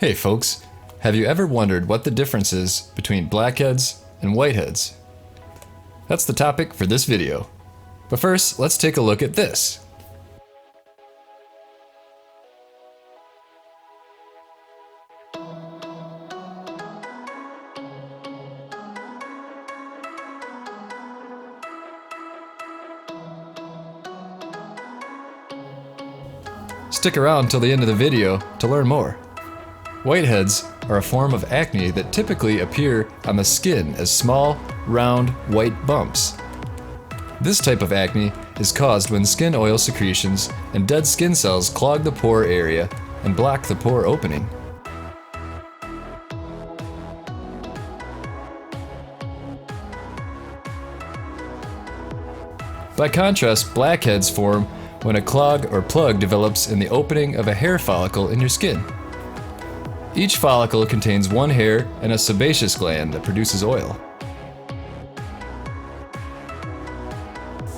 Hey folks, have you ever wondered what the difference is between blackheads and whiteheads? That's the topic for this video. But first, let's take a look at this. Stick around till the end of the video to learn more. Whiteheads are a form of acne that typically appear on the skin as small, round, white bumps. This type of acne is caused when skin oil secretions and dead skin cells clog the pore area and block the pore opening. By contrast, blackheads form when a clog or plug develops in the opening of a hair follicle in your skin. Each follicle contains one hair and a sebaceous gland that produces oil.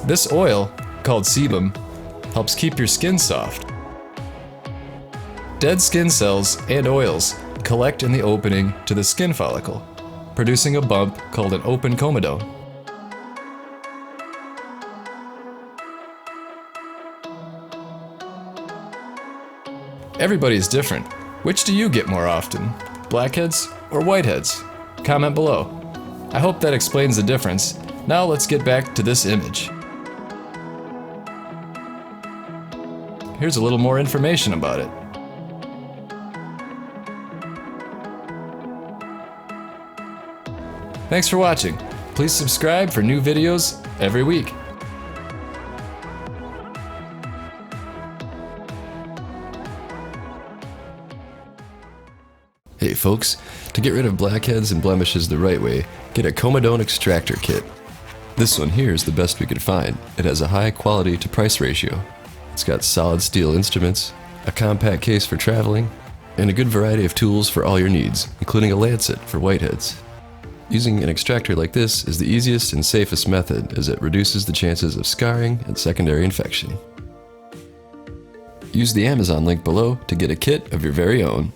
This oil, called sebum, helps keep your skin soft. Dead skin cells and oils collect in the opening to the skin follicle, producing a bump called an open comedone. Everybody is different. Which do you get more often, blackheads or whiteheads? Comment below. I hope that explains the difference. Now let's get back to this image. Here's a little more information about it. Thanks for watching. Please subscribe for new videos every week. Hey folks, to get rid of blackheads and blemishes the right way, get a comedone extractor kit. This one here is the best we could find. It has a high quality to price ratio. It's got solid steel instruments, a compact case for traveling, and a good variety of tools for all your needs, including a lancet for whiteheads. Using an extractor like this is the easiest and safest method as it reduces the chances of scarring and secondary infection. Use the Amazon link below to get a kit of your very own.